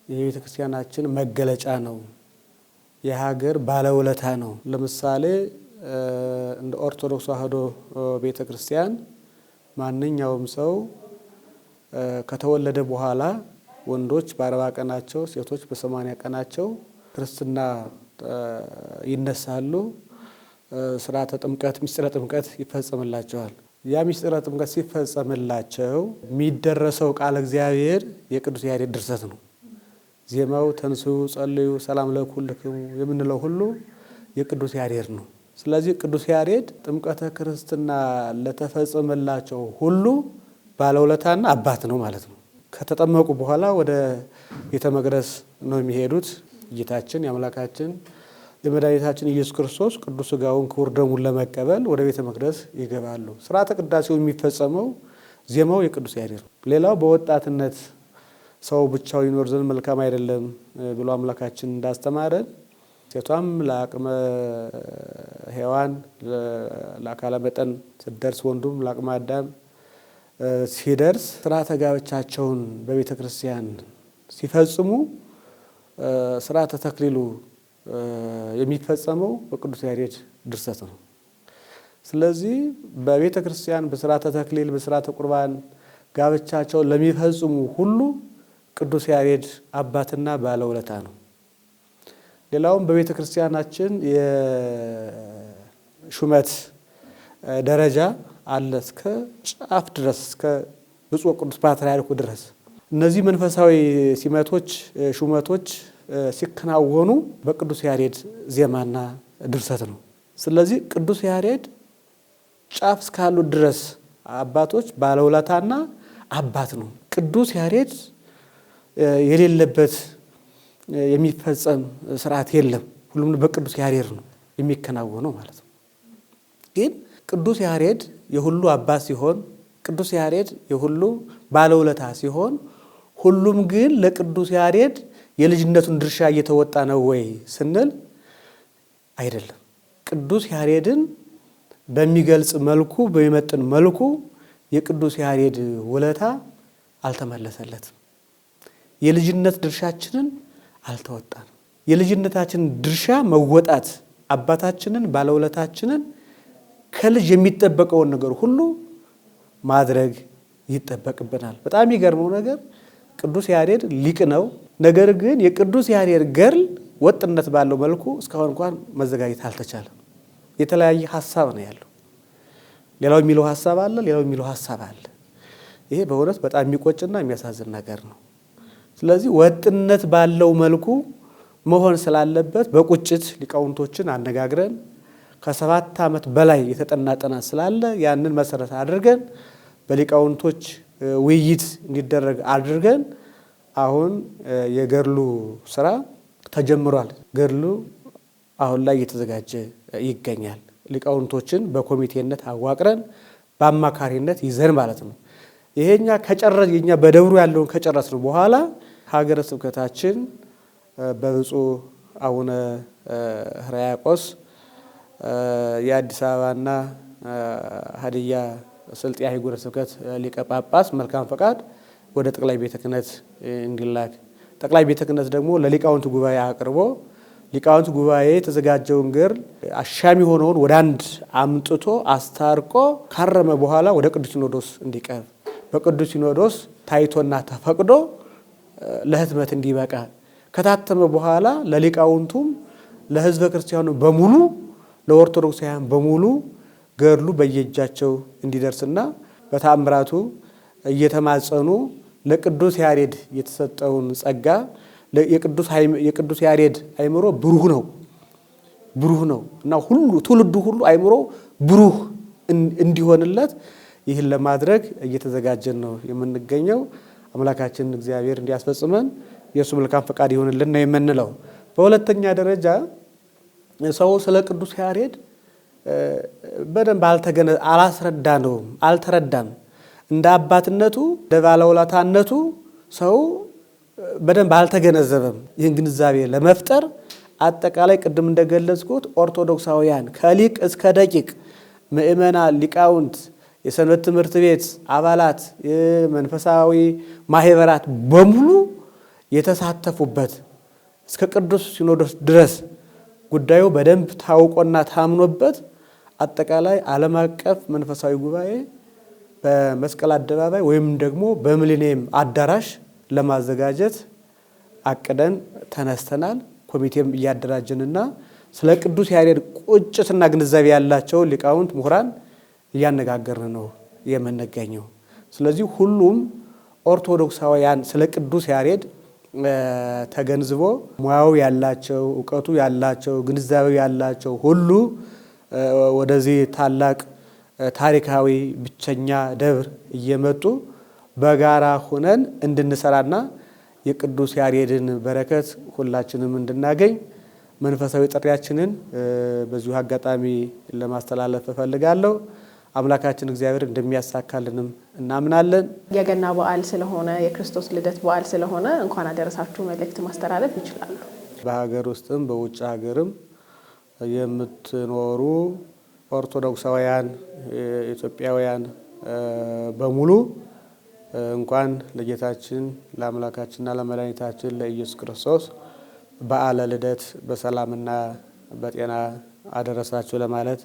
[SPEAKER 5] የቤተ ክርስቲያናችን መገለጫ ነው። የሀገር ባለውለታ ነው። ለምሳሌ እንደ ኦርቶዶክስ ተዋሕዶ ቤተ ክርስቲያን ማንኛውም ሰው ከተወለደ በኋላ ወንዶች በ40 ቀናቸው ሴቶች በ80 ቀናቸው ክርስትና ይነሳሉ። ስርዓተ ጥምቀት ምስጢረ ጥምቀት ይፈጸምላቸዋል። ያ ምስጢረ ጥምቀት ሲፈጸምላቸው የሚደረሰው ቃለ እግዚአብሔር የቅዱስ ያሬድ ድርሰት ነው። ዜማው ተንሱ ጸልዩ ሰላም ለኩልክሙ የምንለው ሁሉ የቅዱስ ያሬድ ነው። ስለዚህ ቅዱስ ያሬድ ጥምቀተ ክርስትና ለተፈጸመላቸው ሁሉ ባለውለታና አባት ነው ማለት ነው። ከተጠመቁ በኋላ ወደ ቤተ መቅደስ ነው የሚሄዱት። ጌታችን የአምላካችን የመድኃኒታችን ኢየሱስ ክርስቶስ ቅዱስ ሥጋውን ክቡር ደሙን ለመቀበል ወደ ቤተ መቅደስ ይገባሉ። ስርዓተ ቅዳሴው የሚፈጸመው ዜማው የቅዱስ ያሬድ ነው። ሌላው በወጣትነት ሰው ብቻው ይኖር ዘንድ መልካም አይደለም ብሎ አምላካችን እንዳስተማረን ሴቷም ለአቅመ ሔዋን ለአካለ መጠን ስትደርስ ወንዱም ለአቅመ አዳም ሲደርስ ስርዓተ ጋብቻቸውን በቤተ ክርስቲያን ሲፈጽሙ ስርዓተ ተክሊሉ የሚፈጸመው በቅዱስ ያሬድ ድርሰት ነው። ስለዚህ በቤተ ክርስቲያን በስርዓተ ተክሊል በስርዓተ ቁርባን ጋብቻቸውን ለሚፈጽሙ ሁሉ ቅዱስ ያሬድ አባትና ባለውለታ ነው። ሌላውም በቤተ ክርስቲያናችን የሹመት ደረጃ አለ እስከ ጫፍ ድረስ እስከ ብፁዕ ቅዱስ ፓትርያርኩ ድረስ። እነዚህ መንፈሳዊ ሲመቶች ሹመቶች ሲከናወኑ በቅዱስ ያሬድ ዜማና ድርሰት ነው። ስለዚህ ቅዱስ ያሬድ ጫፍ እስካሉ ድረስ አባቶች ባለውለታና አባት ነው። ቅዱስ ያሬድ የሌለበት የሚፈጸም ስርዓት የለም። ሁሉም በቅዱስ ያሬድ ነው የሚከናወነው ማለት ነው። ግን ቅዱስ ያሬድ የሁሉ አባት ሲሆን፣ ቅዱስ ያሬድ የሁሉ ባለውለታ ሲሆን፣ ሁሉም ግን ለቅዱስ ያሬድ የልጅነቱን ድርሻ እየተወጣ ነው ወይ ስንል አይደለም። ቅዱስ ያሬድን በሚገልጽ መልኩ በሚመጥን መልኩ የቅዱስ ያሬድ ውለታ አልተመለሰለትም። የልጅነት ድርሻችንን አልተወጣንም። የልጅነታችንን ድርሻ መወጣት አባታችንን ባለውለታችንን ከልጅ የሚጠበቀውን ነገር ሁሉ ማድረግ ይጠበቅብናል። በጣም የሚገርመው ነገር ቅዱስ ያሬድ ሊቅ ነው። ነገር ግን የቅዱስ ያሬድ ገድል ወጥነት ባለው መልኩ እስካሁን እንኳን መዘጋጀት አልተቻለም። የተለያየ ሀሳብ ነው ያለው። ሌላው የሚለው ሀሳብ አለ፣ ሌላው የሚለው ሀሳብ አለ። ይሄ በእውነት በጣም የሚቆጭና የሚያሳዝን ነገር ነው። ስለዚህ ወጥነት ባለው መልኩ መሆን ስላለበት በቁጭት ሊቃውንቶችን አነጋግረን ከ7 ዓመት በላይ የተጠና ጥናት ስላለ ያንን መሰረት አድርገን በሊቃውንቶች ውይይት እንዲደረግ አድርገን አሁን የገድሉ ስራ ተጀምሯል። ገድሉ አሁን ላይ እየተዘጋጀ ይገኛል። ሊቃውንቶችን በኮሚቴነት አዋቅረን በአማካሪነት ይዘን ማለት ነው። ይሄኛ ከጨረስ የኛ በደብሩ ያለውን ከጨረስን በኋላ ሀገረ ስብከታችን በብፁዕ አቡነ ሕርያቆስ የአዲስ አበባና ሀዲያ ስልጤ ሀገረ ስብከት ሊቀ ጳጳስ መልካም ፈቃድ ወደ ጠቅላይ ቤተ ክህነት እንዲላክ፣ ጠቅላይ ቤተ ክህነት ደግሞ ለሊቃውንት ጉባኤ አቅርቦ ሊቃውንት ጉባኤ የተዘጋጀውን ገድል አሻሚ ሆነውን ወደ አንድ አምጥቶ አስታርቆ ካረመ በኋላ ወደ ቅዱስ ሲኖዶስ እንዲቀርብ በቅዱስ ሲኖዶስ ታይቶና ተፈቅዶ ለህትመት እንዲበቃ ከታተመ በኋላ ለሊቃውንቱም ለሕዝበ ክርስቲያኑ በሙሉ ለኦርቶዶክሳውያን በሙሉ ገድሉ በየእጃቸው እንዲደርስና በታምራቱ እየተማጸኑ ለቅዱስ ያሬድ የተሰጠውን ጸጋ የቅዱስ ያሬድ አእምሮ ብሩህ ነው እና ሁሉ ትውልዱ ሁሉ አእምሮ ብሩህ እንዲሆንለት ይህን ለማድረግ እየተዘጋጀን ነው የምንገኘው። አምላካችን እግዚአብሔር እንዲያስፈጽመን የእሱ መልካም ፈቃድ ይሆንልን ነው የምንለው። በሁለተኛ ደረጃ ሰው ስለ ቅዱስ ያሬድ በደንብ አላስረዳነውም፣ አልተረዳም። እንደ አባትነቱ እንደ ባለውለታነቱ ሰው በደንብ አልተገነዘበም። ይህን ግንዛቤ ለመፍጠር አጠቃላይ ቅድም እንደገለጽኩት ኦርቶዶክሳውያን ከሊቅ እስከ ደቂቅ ምእመናን፣ ሊቃውንት፣ የሰንበት ትምህርት ቤት አባላት፣ የመንፈሳዊ ማህበራት በሙሉ የተሳተፉበት እስከ ቅዱስ ሲኖዶስ ድረስ ጉዳዩ በደንብ ታውቆና ታምኖበት አጠቃላይ ዓለም አቀፍ መንፈሳዊ ጉባኤ በመስቀል አደባባይ ወይም ደግሞ በሚሊኒየም አዳራሽ ለማዘጋጀት አቅደን ተነስተናል። ኮሚቴም እያደራጀንና ስለ ቅዱስ ያሬድ ቁጭትና ግንዛቤ ያላቸው ሊቃውንት ምሁራን እያነጋገርን ነው የምንገኘው። ስለዚህ ሁሉም ኦርቶዶክሳውያን ስለ ቅዱስ ያሬድ ተገንዝቦ ሙያው ያላቸው ዕውቀቱ ያላቸው ግንዛቤው ያላቸው ሁሉ ወደዚህ ታላቅ ታሪካዊ ብቸኛ ደብር እየመጡ በጋራ ሆነን እንድንሰራና የቅዱስ ያሬድን በረከት ሁላችንም እንድናገኝ መንፈሳዊ ጥሪያችንን በዚሁ አጋጣሚ ለማስተላለፍ እፈልጋለሁ። አምላካችን እግዚአብሔር እንደሚያሳካልንም እናምናለን።
[SPEAKER 2] የገና በዓል ስለሆነ የክርስቶስ ልደት በዓል ስለሆነ እንኳን አደረሳችሁ መልእክት ማስተላለፍ ይችላሉ።
[SPEAKER 5] በሀገር ውስጥም በውጭ ሀገርም የምትኖሩ ኦርቶዶክሳውያን ኢትዮጵያውያን በሙሉ እንኳን ለጌታችን ለአምላካችንና ለመድኃኒታችን ለኢየሱስ ክርስቶስ በዓለ ልደት በሰላምና በጤና አደረሳችሁ ለማለት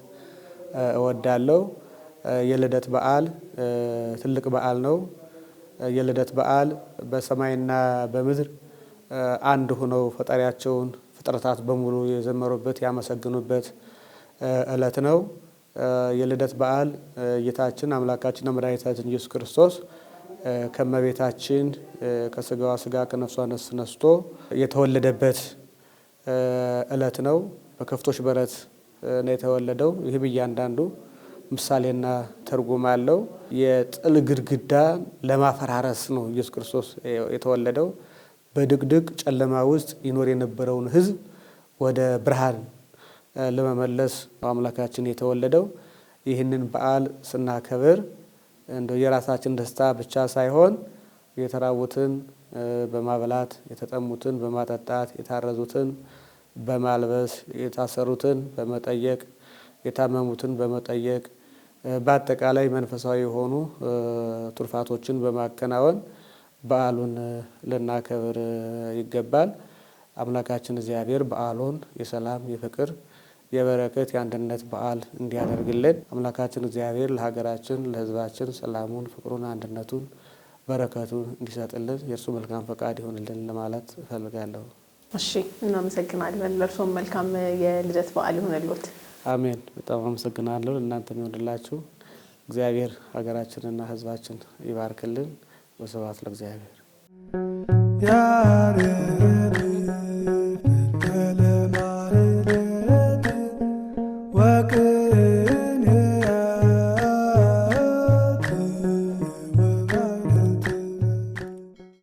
[SPEAKER 5] እወዳለሁ። የልደት በዓል ትልቅ በዓል ነው። የልደት በዓል በሰማይና በምድር አንድ ሆነው ፈጣሪያቸውን ፍጥረታት በሙሉ የዘመሩበት ያመሰግኑበት ዕለት ነው። የልደት በዓል ጌታችን አምላካችንና መድኃኒታችን ኢየሱስ ክርስቶስ ከመቤታችን ከስጋዋ ስጋ ከነፍሷ ነፍስ ነስቶ የተወለደበት ዕለት ነው። በከፍቶች በረት ነው የተወለደው። ይህም እያንዳንዱ ምሳሌና ትርጉም አለው። የጥል ግድግዳ ለማፈራረስ ነው ኢየሱስ ክርስቶስ የተወለደው። በድቅድቅ ጨለማ ውስጥ ይኖር የነበረውን ሕዝብ ወደ ብርሃን ለመመለስ አምላካችን የተወለደው። ይህንን በዓል ስናከብር እንደው የራሳችን ደስታ ብቻ ሳይሆን የተራቡትን በማብላት የተጠሙትን በማጠጣት የታረዙትን በማልበስ የታሰሩትን በመጠየቅ የታመሙትን በመጠየቅ በአጠቃላይ መንፈሳዊ የሆኑ ትሩፋቶችን በማከናወን በዓሉን ልናከብር ይገባል። አምላካችን እግዚአብሔር በዓሉን የሰላም የፍቅር የበረከት የአንድነት በዓል እንዲያደርግልን አምላካችን እግዚአብሔር ለሀገራችን ለሕዝባችን ሰላሙን፣ ፍቅሩን፣ አንድነቱን፣ በረከቱን እንዲሰጥልን የእርሱ መልካም ፈቃድ ይሆንልን ለማለት እፈልጋለሁ።
[SPEAKER 2] እሺ፣ እናመሰግናለን። ለእርሶም መልካም የልደት በዓል ይሆንልዎት። አሜን።
[SPEAKER 5] በጣም አመሰግናለሁ። እናንተም ይሆንላችሁ። እግዚአብሔር ሀገራችንና ሕዝባችን ይባርክልን። ወስብሐት ለእግዚአብሔር።